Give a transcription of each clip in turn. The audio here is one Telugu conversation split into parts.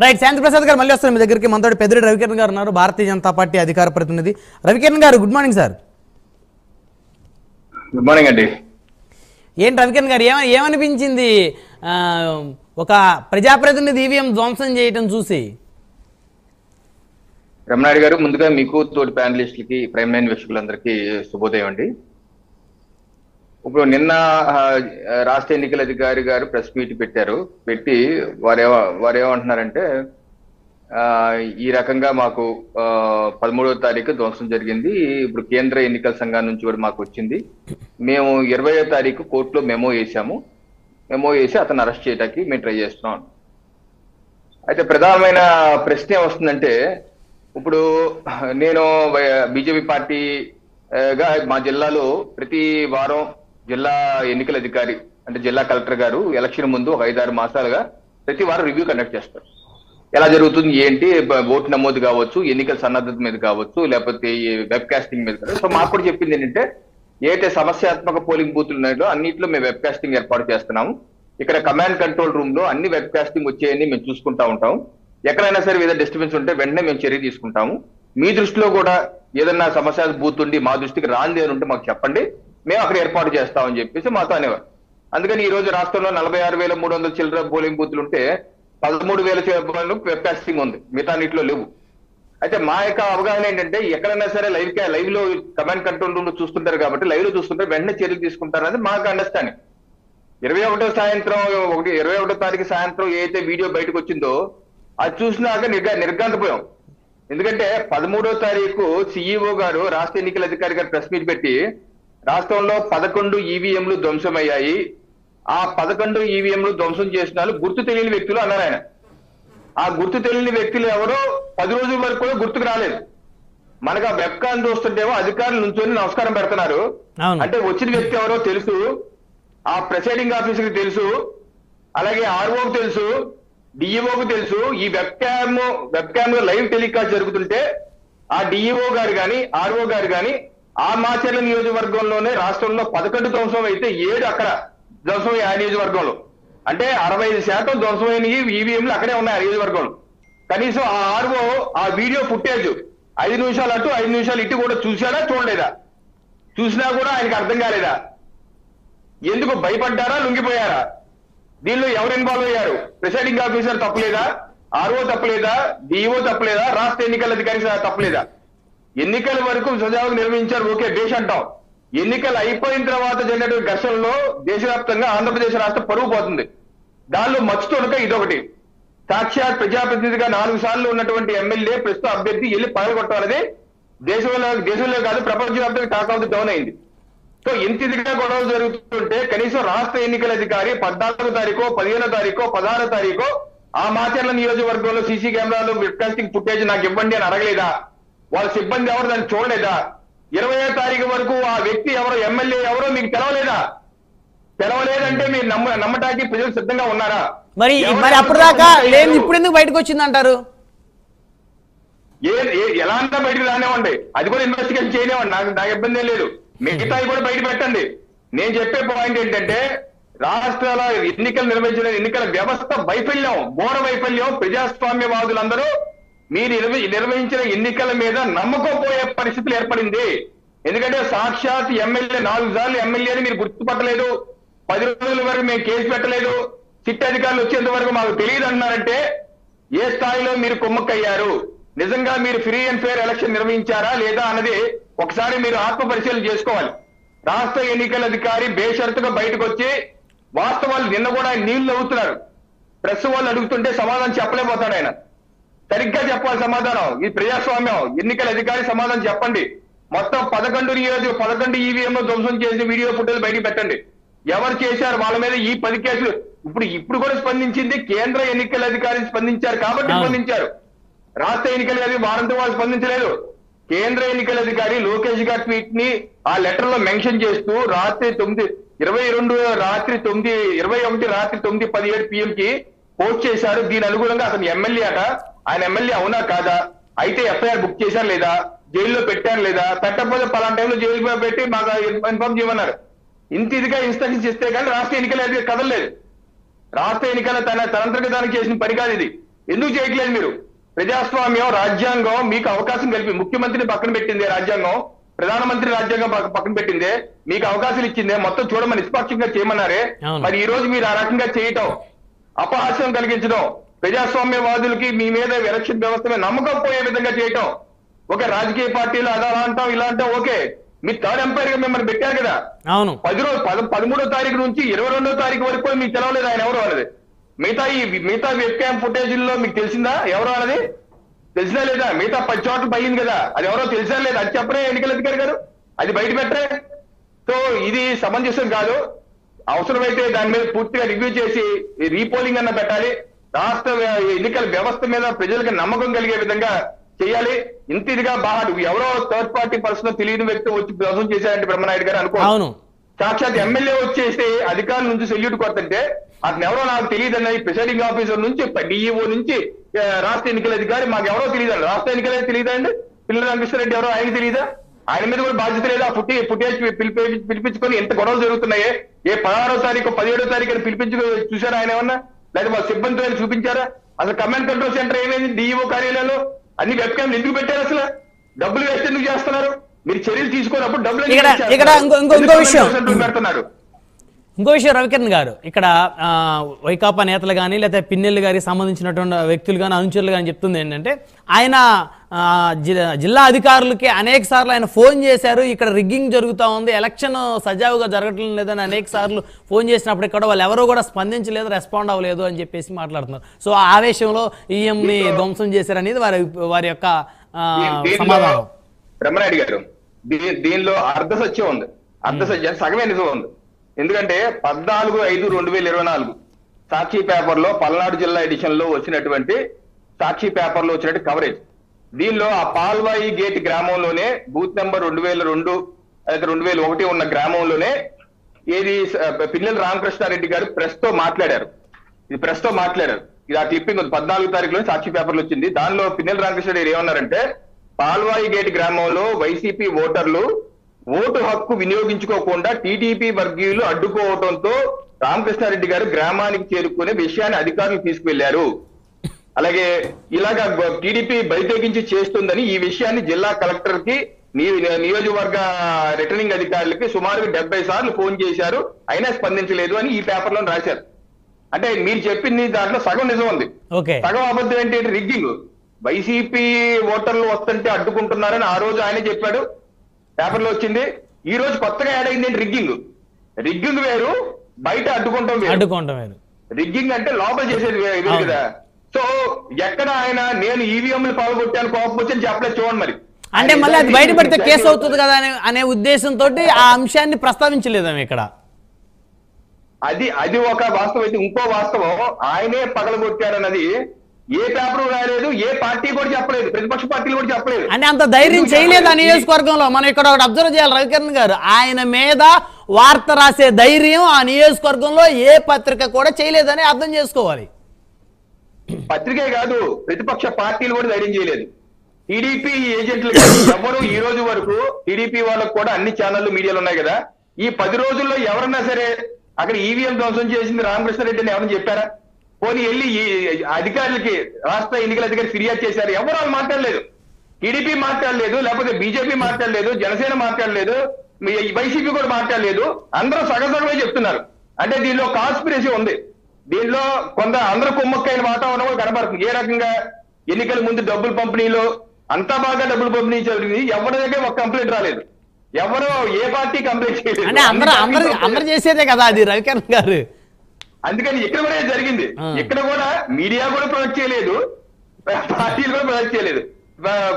రైట్, శాంతిప్రసాద్ గారు మళ్ళీ వస్తారు మీ దగ్గరికి. మనతో పెద్దిరెడ్డి రవికిరణ్ గారు ఉన్నారు, భారతీయ జనతా పార్టీ అధికార ప్రతినిధి. రవికిరణ్ గారు good morning sir. Good morning అండి. ఏంటి రవికిరణ్ గారు, ఏమనిపించింది ఒక ప్రజాప్రతినిధి ఈవీఎం ధ్వంసం చేయటం చూసి? రమణాయుడు గారు, ముందుగా మీకు తోటి ప్యానలిస్టులకి, ప్రైమ్ లైన్ వీక్షకులందరికీ శుభోదయం అండి. ఇప్పుడు నిన్న రాష్ట్ర ఎన్నికల అధికారి గారు ప్రెస్ మీట్ పెట్టి వారేమంటున్నారంటే ఈ రకంగా మాకు 13వ తారీఖు ధ్వంసం జరిగింది, ఇప్పుడు కేంద్ర ఎన్నికల సంఘం నుంచి కూడా మాకు వచ్చింది, మేము 20వ తారీఖు కోర్టులో మెమో వేసి అతను అరెస్ట్ చేయడానికి మేము ట్రై చేస్తున్నాం. అయితే ప్రధానమైన ప్రశ్న ఏమొస్తుందంటే, ఇప్పుడు నేను బీజేపీ పార్టీగా మా జిల్లాలో ప్రతి వారం జిల్లా ఎన్నికల అధికారి అంటే జిల్లా కలెక్టర్ గారు ఎలక్షన్ ముందు ఒక 5-6 మాసాలుగా ప్రతి వారం రివ్యూ కండక్ట్ చేస్తారు. ఎలా జరుగుతుంది ఏంటి, ఓటు నమోదు కావచ్చు, ఎన్నికల సన్నద్ధత మీద కావచ్చు, లేకపోతే వెబ్ కాస్టింగ్ మీద కావచ్చు. సో మాకు కూడా చెప్పింది ఏంటంటే, ఏదైతే సమస్యాత్మక పోలింగ్ బూత్లు ఉన్నాయో అన్నింటిలో మేము వెబ్ కాస్టింగ్ ఏర్పాటు చేస్తున్నాము. ఇక్కడ కమాండ్ కంట్రోల్ రూమ్ లో అన్ని వెబ్ కాస్టింగ్ వచ్చేయని మేము చూసుకుంటా ఉంటాం. ఎక్కడైనా సరే ఏదైనా డిస్టర్బెన్స్ ఉంటే వెంటనే మేము చర్య తీసుకుంటాము. మీ దృష్టిలో కూడా ఏదన్నా సమస్య బూత్ ఉండి మా దృష్టికి రాంది అని ఉంటే మాకు చెప్పండి, మేము అక్కడ ఏర్పాటు చేస్తామని చెప్పేసి మాతో అనేవారు. అందుకని ఈ రోజు రాష్ట్రంలో 46,300 చిల్లర పోలింగ్ బూత్లు ఉంటే 13,000 వెబ్ కాస్టింగ్ ఉంది, మిగతా అన్నింటిలో లేవు. అయితే మా యొక్క అవగాహన ఏంటంటే, ఎక్కడైనా సరే లైవ్ లో కమాండ్ కంట్రోల్ రూమ్ లో చూస్తుంటారు కాబట్టి లైవ్ లో చూస్తుంటే వెంటనే చర్యలు తీసుకుంటారు అనేది మాకు అండర్స్టాండింగ్. 21వ తారీఖు సాయంత్రం ఏదైతే వీడియో బయటకు వచ్చిందో అది చూసినాక నిర్గాంతపోయాం. ఎందుకంటే 13వ తారీఖు సిఇఓ గారు, రాష్ట్ర ఎన్నికల అధికారి గారు ప్రెస్ మీట్ పెట్టి రాష్ట్రంలో 11 ఈవీఎంలు ధ్వంసమయ్యాయి, ఆ 11 ఈవీఎంలు ధ్వంసం చేసిన వాళ్ళు గుర్తు తెలియని వ్యక్తులు అన్నారు ఆయన. ఆ గుర్తు తెలియని వ్యక్తులు ఎవరో 10 రోజుల వరకు కూడా గుర్తుకు రాలేదు. మనకు ఆ వెబ్ కాన్ చూస్తుంటేమో అధికారులు నుంచొని నమస్కారం పెడుతున్నారు. అంటే వచ్చిన వ్యక్తి ఎవరో తెలుసు, ఆ ప్రిసైడింగ్ ఆఫీసర్కి తెలుసు, అలాగే ఆర్ఓకి తెలుసు, డిఈఓకు తెలుసు. ఈ వెబ్ క్యామ్ లో లైవ్ టెలికాస్ట్ జరుగుతుంటే ఆ డిఈఓ గారు కానీ ఆర్ఓ గారు కానీ ఆ మాచర్ల నియోజకవర్గంలోనే రాష్ట్రంలో 11 ధ్వంసం అయితే 7 అక్కడ ధ్వంసమయ్యి ఆ నియోజకవర్గంలో. అంటే 65% ధ్వంసమైన ఈవీఎంలు అక్కడే ఉన్నాయి ఆ నియోజకవర్గంలో. కనీసం ఆ ఆర్ఓ ఆ వీడియో ఫుటేజ్ 5 నిమిషాలు అటు 5 నిమిషాలు ఇటు కూడా చూశాడా చూడలేదా? చూసినా కూడా ఆయనకు అర్థం కాలేదా? ఎందుకు భయపడ్డారా, లొంగిపోయారా? దీనిలో ఎవరు ఇన్వాల్వ్ అయ్యారు? ప్రిసైడింగ్ ఆఫీసర్ తప్పలేదా? ఆర్ఓ తప్పలేదా? డిఓ తప్పలేదా? రాష్ట్ర ఎన్నికల అధికారి తప్పలేదా? ఎన్నికల వరకు సజావుగా నిర్వహించారు, ఓకే దేశ అంటాం. ఎన్నికలు అయిపోయిన తర్వాత జరిగినటువంటి ఘర్షణలో దేశవ్యాప్తంగా ఆంధ్రప్రదేశ్ రాష్ట్రం పరువు పోతుంది. దానిలో మచ్చుతోనక ఇదొకటి. సాక్షాత్ ప్రజాప్రతినిధిగా 4 సార్లు ఉన్నటువంటి ఎమ్మెల్యే ప్రస్తుత అభ్యర్థి వెళ్ళి పగలగొట్టాలనేది దేశంలో కాదు ప్రపంచవ్యాప్తంగా టాక్ ఆఫ్ ది డౌన్ అయింది. సో ఇంత ఇదిగా గొడవ జరుగుతుంటే కనీసం రాష్ట్ర ఎన్నికల అధికారి 14వ తారీఖు, 15వ తారీఖు, 16వ తారీఖు ఆ మాచర్ల నియోజకవర్గంలో సీసీ కెమెరాలు వెబ్కాస్టింగ్ ఫుటేజ్ నాకు ఇవ్వండి అని అడగలేదా? వాళ్ళ సిబ్బంది ఎవరు దాన్ని చూడలేదా? 20వ తారీఖు వరకు ఆ వ్యక్తి ఎవరో, ఎమ్మెల్యే ఎవరో మీకు తెలవలేదా? తెలవలేదంటే మీరు నమ్మటానికి ప్రజలు సిద్ధంగా ఉన్నారా? మరి అప్పుడు దాకా లేదు, ఇప్పుడు ఎందుకు బయటకు వచ్చింది అంటారు? ఎలా అంతా బయటకు రానివ్వండి, అది కూడా ఇన్వెస్టిగేషన్ చేయనివ్వండి, నాకు ఇబ్బంది ఏం లేదు. మిగతాయి కూడా బయట పెట్టండి. నేను చెప్పే పాయింట్ ఏంటంటే, రాష్ట్రాల ఎన్నికలు నిర్వహించిన ఎన్నికల వ్యవస్థ వైఫల్యం, ఘోర వైఫల్యం. ప్రజాస్వామ్యవాదులందరూ మీరు నిర్వహించిన ఎన్నికల మీద నమ్మకం పోయే పరిస్థితులు ఏర్పడింది. ఎందుకంటే సాక్షాత్ ఎమ్మెల్యే 4 సార్లు ఎమ్మెల్యేని మీరు గుర్తుపట్టలేదు, 10 రోజుల వరకు మేము కేసు పెట్టలేదు, సిట్ అధికారులు వచ్చేంత వరకు మాకు తెలియదు అన్నారంటే ఏ స్థాయిలో మీరు కుమ్మక్కయ్యారు? నిజంగా మీరు ఫ్రీ అండ్ ఫెయిర్ ఎలక్షన్ నిర్వహించారా లేదా అన్నది ఒకసారి మీరు ఆత్మ పరిశీలన చేసుకోవాలి. రాష్ట్ర ఎన్నికల అధికారి బేషరతుగా బయటకు వచ్చి వాస్తవాలు, నిన్న కూడా నీళ్లు అవుతున్నారు, ప్రెస్ వాళ్ళు అడుగుతుంటే సమాధానం చెప్పలేకపోతాడు ఆయన. సరిగ్గా చెప్పాలి సమాధానం. ఇది ప్రజాస్వామ్యం. ఎన్నికల అధికారి సమాధానం చెప్పండి. మొత్తం 11 ఈవీఎంలో ధ్వంసం చేసి వీడియో ఫుటేజ్ బయటకు పెట్టండి. ఎవరు చేశారు వాళ్ళ మీద ఈ 10 కేసులు. ఇప్పుడు కూడా స్పందించింది కేంద్ర ఎన్నికల అధికారి స్పందించారు కాబట్టి స్పందించారు. రాష్ట్ర ఎన్నికల అధికారి వారంతో వాళ్ళు స్పందించలేదు. కేంద్ర ఎన్నికల అధికారి లోకేష్ గారి ట్వీట్ ని ఆ లెటర్ లో మెన్షన్ చేస్తూ రాత్రి 9:22 రాత్రి 9:21 రాత్రి 9:17 PM కి పోస్ట్ చేశారు. దీని అనుగుణంగా అతను ఎమ్మెల్యే అట, ఆయన ఎమ్మెల్యే అవునా కాదా, అయితే ఎఫ్ఐఆర్ బుక్ చేశారు లేదా, జైల్లో పెట్టారు లేదా, పెట్టకపోతే పలానా టైంలో జైలు పెట్టి మాకు ఇన్ఫార్మ్ చేయమన్నారు. ఇంత ఇదిగా ఇన్స్ట్రక్షన్స్ ఇస్తే కానీ రాష్ట్ర ఎన్నికల అధికారి కదలలేదు. రాష్ట్ర ఎన్నికల తనంతటిగా దానికి చేసిన పని కాదు ఇది. ఎందుకు చేయట్లేదు మీరు? ప్రజాస్వామ్యం, రాజ్యాంగం మీకు అవకాశం కలిపి, ముఖ్యమంత్రిని పక్కన పెట్టిందే రాజ్యాంగం, ప్రధానమంత్రి రాజ్యాంగం పక్కన పెట్టిందే, మీకు అవకాశాలు ఇచ్చిందే, మొత్తం చూడమని నిష్పాక్షంగా చేయమన్నారే. మరి ఈ రోజు మీరు ఆ రకంగా చేయటం, అపహాస్యం కలిగించడం, ప్రజాస్వామ్యవాదులకి మీ మీద ఎలక్షన్ వ్యవస్థ మీద నమ్మకం పోయే విధంగా చేయటం, ఒక రాజకీయ పార్టీలు అలా అంటాం ఇలా అంటాం. ఓకే, మీ థర్డ్ ఎంపైర్ గా మిమ్మల్ని పెట్టారు కదా. అవును, 13వ తారీఖు నుంచి 22వ తారీఖు వరకు మీకు తెలవలేదు ఆయన ఎవరు అనేది. మిగతా వెబ్ క్యామ్ ఫుటేజీల్లో మీకు తెలిసిందా ఎవరో అనేది? తెలిసినా లేదా? మిగతా 10 చోట్ల పడింది కదా, అది ఎవరో తెలిసినా లేదా? అది చెప్పరే ఎన్నికల అధికారి గారు, అది బయట పెట్టరే. సో ఇది సమంజసం కాదు. అవసరమైతే దాని మీద పూర్తిగా రివ్యూ చేసి రీపోలింగ్ అన్న పెట్టాలి. రాష్ట్ర ఎన్నికల వ్యవస్థ మీద ప్రజలకు నమ్మకం కలిగే విధంగా చేయాలి. ఇంత ఇదిగా బాగా ఎవరో థర్డ్ పార్టీ పర్సన్ తెలియని వ్యక్తి వచ్చి ధ్వంసం చేశారంటే బ్రహ్మనాయుడు గారు అనుకో, సాక్షాత్ ఎమ్మెల్యే వచ్చేసి అధికారుల నుంచి సెల్యూట్ కొడుతుంటే అతను ఎవరో నాకు తెలియదు అన్నది. ప్రిసైడింగ్ ఆఫీసర్ నుంచి డిఈఓ నుంచి రాష్ట్ర ఎన్నికల అధికారి మాకు ఎవరో తెలియదు. రాష్ట్ర ఎన్నికల తెలియదా అండి? పిల్లల రామకృష్ణారెడ్డి ఎవరో ఆయనకి తెలియదా? ఆయన మీద కూడా బాధ్యత లేదా? ఫుటేజ్ పిలిపించుకొని ఎంత గొడవలు జరుగుతున్నాయే, ఏ 16వ తారీఖు 17వ తారీఖు అని పిలిపించుకు చూసారా ఆయన ఏమన్నా? లేదా వాళ్ళ సిబ్బందితో చూపించారా? అసలు కమాండ్ కంట్రోల్ సెంటర్ ఏమైంది? డిఈఓ కార్యాలయంలో అన్ని వెబ్ క్యామ్లు ఎందుకు పెట్టారు? అసలు డబ్బులు వేస్ట్ ఎందుకు చేస్తున్నారు? మీరు చర్యలు తీసుకున్నప్పుడు డబ్బులు పెడుతున్నారు. ఇంకో విషయం రవికిరణ్ గారు, ఇక్కడ వైకాపా నేతలు కానీ లేకపోతే పిన్నెల్లి గారికి సంబంధించినటువంటి వ్యక్తులు కానీ అనుచరులు కానీ చెప్తుంది ఏంటంటే, ఆయన జిల్లా అధికారులకి అనేక సార్లు ఆయన ఫోన్ చేశారు, ఇక్కడ రిగ్గింగ్ జరుగుతూ ఉంది, ఎలక్షన్ సజావుగా జరగటం లేదని అనేక సార్లు ఫోన్ చేసినప్పుడు ఇక్కడ వాళ్ళు ఎవరో కూడా స్పందించలేదు, రెస్పాండ్ అవ్వలేదు అని చెప్పేసి మాట్లాడుతున్నారు. సో ఆ ఆవేశంలో ఈఎంని ధ్వంసం చేశారనేది వారి యొక్క సమాధానం. బ్రహ్మనాయుడు గారు, దీనిలో అర్ధ సత్యం ఉంది, అర్ధ సత్యం సగమే నిజం ఉంది. ఎందుకంటే 14/5/2024 సాక్షి పేపర్ లో పల్నాడు జిల్లా ఎడిషన్ లో వచ్చినటువంటి సాక్షి పేపర్ లో వచ్చినట్టు కవరేజ్, దీనిలో ఆ పాల్వాయి గేట్ గ్రామంలోనే బూత్ నెంబర్ 2002 అయితే 2001 ఉన్న గ్రామంలోనే ఏది పిన్నెల రామకృష్ణారెడ్డి గారు ప్రెస్ తో మాట్లాడారు. ఇది ప్రెస్ తో మాట్లాడారు. ఇది ఆ క్లిప్పింగ్ 14వ తారీఖులో సాక్షి పేపర్లో వచ్చింది. దానిలో పిన్నెల రామకృష్ణారెడ్డి ఏమన్నారంటే, పాల్వాయి గేట్ గ్రామంలో వైసీపీ ఓటర్లు ఓటు హక్కు వినియోగించుకోకుండా టీడీపీ వర్గీయులు అడ్డుకోవడంతో రామకృష్ణారెడ్డి గారు గ్రామానికి చేరుకునే విషయాన్ని అధికారులు తీసుకువెళ్లారు. అలాగే ఇలాగా టీడీపీ బయటెగించి చేస్తుందని ఈ విషయాన్ని జిల్లా కలెక్టర్ కి నియోజకవర్గ రిటర్నింగ్ అధికారులకి సుమారు 70 సార్లు ఫోన్ చేశారు, అయినా స్పందించలేదు అని ఈ పేపర్ లో రాశారు. అంటే మీరు చెప్పింది దాంట్లో సగం నిజం ఉంది, సగం అబద్ధం ఏంటి? రిగ్గింగ్. వైసీపీ ఓటర్లు వస్తుంటే అడ్డుకుంటున్నారని ఆ రోజు ఆయనే చెప్పాడు, పేపర్ లో వచ్చింది. ఈ రోజు కొత్తగా యాడ్ అయింది రిగ్గింగ్. రిగ్గింగ్ వేరు, బయట అడ్డుకుంటాం వేరు. రిగ్గింగ్ అంటే లోపల చేసేది వేరు కదా. సో ఎక్కడ ఆయన నేను ఈవీఎంలు పాల్గొట్టాను కోపం వచ్చి చెప్పలేదు చూడండి. మరి అంటే మళ్ళీ అది బయటపడితే కేసు అవుతుంది కదా అనే ఉద్దేశంతో ఆ అంశాన్ని ప్రస్తావించలేదు ఇక్కడ. అది ఒక వాస్తవం అయితే, ఇంకో వాస్తవం ఆయనే పగలగొట్టారన్నది ఏ పేపర్ రాయలేదు, ఏ పార్టీ కూడా చెప్పలేదు, ప్రతిపక్ష పార్టీలు కూడా చెప్పలేదు. అంటే అంత ధైర్యం చేయలేదు ఆ నియోజకవర్గంలో. మనం ఇక్కడ ఒకటి అబ్జర్వ్ చేయాలి రవికిరణ్ గారు, ఆయన మీద వార్త రాసే ధైర్యం ఆ నియోజకవర్గంలో ఏ పత్రిక కూడా చేయలేదని అర్థం చేసుకోవాలి. పత్రికే కాదు, ప్రతిపక్ష పార్టీలు కూడా ధైర్యం చేయలేదు. టీడీపీ ఏజెంట్లు ఎవరు ఈ రోజు వరకు, టీడీపీ వాళ్ళకు కూడా అన్ని ఛానళ్లు మీడియాలు ఉన్నాయి కదా, ఈ 10 రోజుల్లో ఎవరన్నా సరే అక్కడ ఈవీఎం ధ్వంసం చేసింది రామకృష్ణారెడ్డి అని ఎవరైనా చెప్పారా? పోనీ వెళ్ళి అధికారులకి రాష్ట్ర ఎన్నికల అధికారి ఫిర్యాదు చేశారు, ఎవరు వాళ్ళు మాట్లాడలేదు. టీడీపీ మాట్లాడలేదు, లేకపోతే బీజేపీ మాట్లాడలేదు, జనసేన మాట్లాడలేదు, వైసీపీ కూడా మాట్లాడలేదు. అందరూ సగసగమే చెప్తున్నారు. అంటే దీనిలో కాన్స్పిరసీ ఉంది, దీనిలో కొంత అందరూ కుమ్మక్కైన వాతావరణం కూడా కనబడుతుంది. ఏ రకంగా ఎన్నికల ముందు డబ్బులు పంపిణీలో అంతా బాగా డబ్బులు పంపిణీ జరిగింది, ఎవరి దగ్గర ఒక కంప్లైంట్ రాలేదు, ఎవరో ఏ పార్టీ కంప్లైంట్ చేయలేదు, అందరూ చేసేదే కదా అది రవికిరణ్ గారు. అందుకని ఇక్కడ కూడా జరిగింది. ఇక్కడ కూడా మీడియా కూడా ప్రొజెక్ట్ చేయలేదు, పార్టీలు కూడా ప్రొజెక్ట్ చేయలేదు.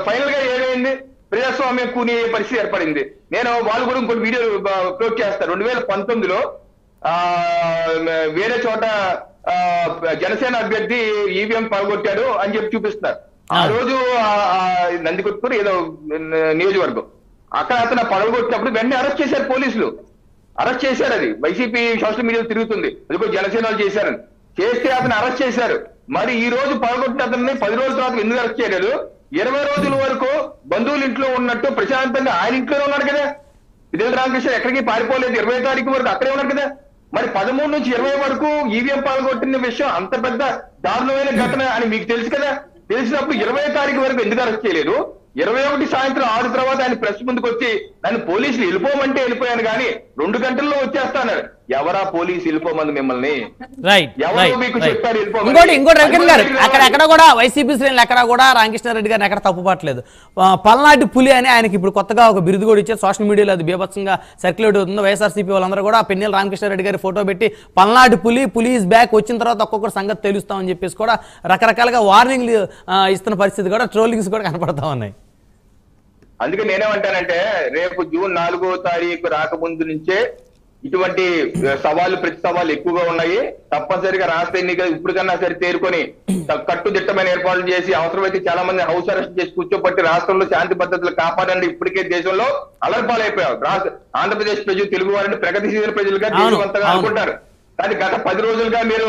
ఫైనల్ గా ఏమైంది? ప్రజాస్వామ్యం కూనే పరిస్థితి ఏర్పడింది. నేను వాళ్ళు కూడా ఇంకొక వీడియో అప్లోడ్ చేస్తారు. 2019లో వేరే చోట జనసేన అభ్యర్థి ఈవీఎం పాల్గొట్టాడు అని చెప్పి చూపిస్తున్నారు. ఆ రోజు నందికొట్కూరు ఏదో నియోజకవర్గం, అక్కడ అతను పగలగొట్టినప్పుడు వెంటనే అరెస్ట్ చేశారు పోలీసులు. అరెస్ట్ చేశారు, అది వైసీపీ సోషల్ మీడియాలో తిరుగుతుంది, అది కూడా జనసేన వాళ్ళు చేశారని. చేస్తే అతను అరెస్ట్ చేశారు. మరి ఈ రోజు పగలగొట్టిన అతన్ని 10 రోజుల తర్వాత ఎందుకు అరెస్ట్ చేయలేదు? 20 రోజుల వరకు బంధువుల ఇంట్లో ఉన్నట్టు ప్రశాంతంగా ఆయన ఇంట్లోనే ఉన్నాడు కదా. పిన్నెల రామకృష్ణ ఎక్కడికి పారిపోలేదు, 20వ తారీఖు వరకు అక్కడే ఉన్నారు కదా. మరి 13 నుంచి 20 వరకు ఈవీఎం పాల్గొట్టిన విషయం అంత పెద్ద దారుణమైన ఘటన అని మీకు తెలుసు కదా. తెలిసినప్పుడు 20 తారీఖు వరకు ఎందుకు అరెస్ట్ చేయలేదు? 21 సాయంత్రం 6 తర్వాత ఆయన ప్రెస్ ముందుకు వచ్చి నన్ను పోలీసులు వెళ్ళిపోమంటే వెళ్ళిపోయాను కానీ 2 గంటల్లో వచ్చేస్తాను. ఎవరా పోలీసు వెళ్ళిపోమంది మిమ్మల్ని? ఎవరో మీకు చెప్పారు వెళ్ళిపోమని. ఇంకోటి రవికిరణ్ గారు, అక్కడ కూడా వైసీపీ శ్రేణులు ఎక్కడ కూడా రామకృష్ణారెడ్డి గారిని ఎక్కడ తప్పుపట్టలేదు. పల్నాటి పులి అని ఆయనకి ఇప్పుడు కొత్తగా ఒక బిరుదు కూడా ఇచ్చారు. సోషల్ మీడియాలో అది బీభత్సంగా సర్క్యులేట్ అవుతుంది. వైఎస్ఆర్సీపీ వాళ్ళందరూ కూడా పిన్నెల రామకృష్ణారెడ్డి గారి ఫోటో పెట్టి పల్నాటి పులి ఈజ్ బ్యాక్, వచ్చిన తర్వాత ఒక్కొక్కటి సంగతి తెలుస్తామని చెప్పేసి కూడా రకరకాలుగా వార్నింగ్లు ఇస్తున్న పరిస్థితి కూడా, ట్రోలింగ్స్ కూడా కనపడతా ఉన్నాయి. అందుకే నేనేమంటానంటే రేపు జూన్ 4వ తారీఖు రాకముందు నుంచే ఇటువంటి సవాళ్ళు ప్రతి సవాళ్ళు ఎక్కువగా ఉన్నాయి. తప్పనిసరిగా రాష్ట్ర ఎన్నికలు ఇప్పటికన్నా సరే తేరుకొని కట్టుదిట్టమైన ఏర్పాట్లు చేసి అవసరమైతే చాలా మంది హౌస్ అరెస్ట్ చేసి కూర్చోబట్టి రాష్ట్రంలో శాంతి భద్రతలు కాపాడండి. ఇప్పటికే దేశంలో అలర్పాలైపోయారు. ఆంధ్రప్రదేశ్ ప్రజలు, తెలుగు వారిని ప్రగతిశీల ప్రజలుగా దేశవంతంగా అనుకుంటారు. కానీ గత 10 రోజులుగా మీరు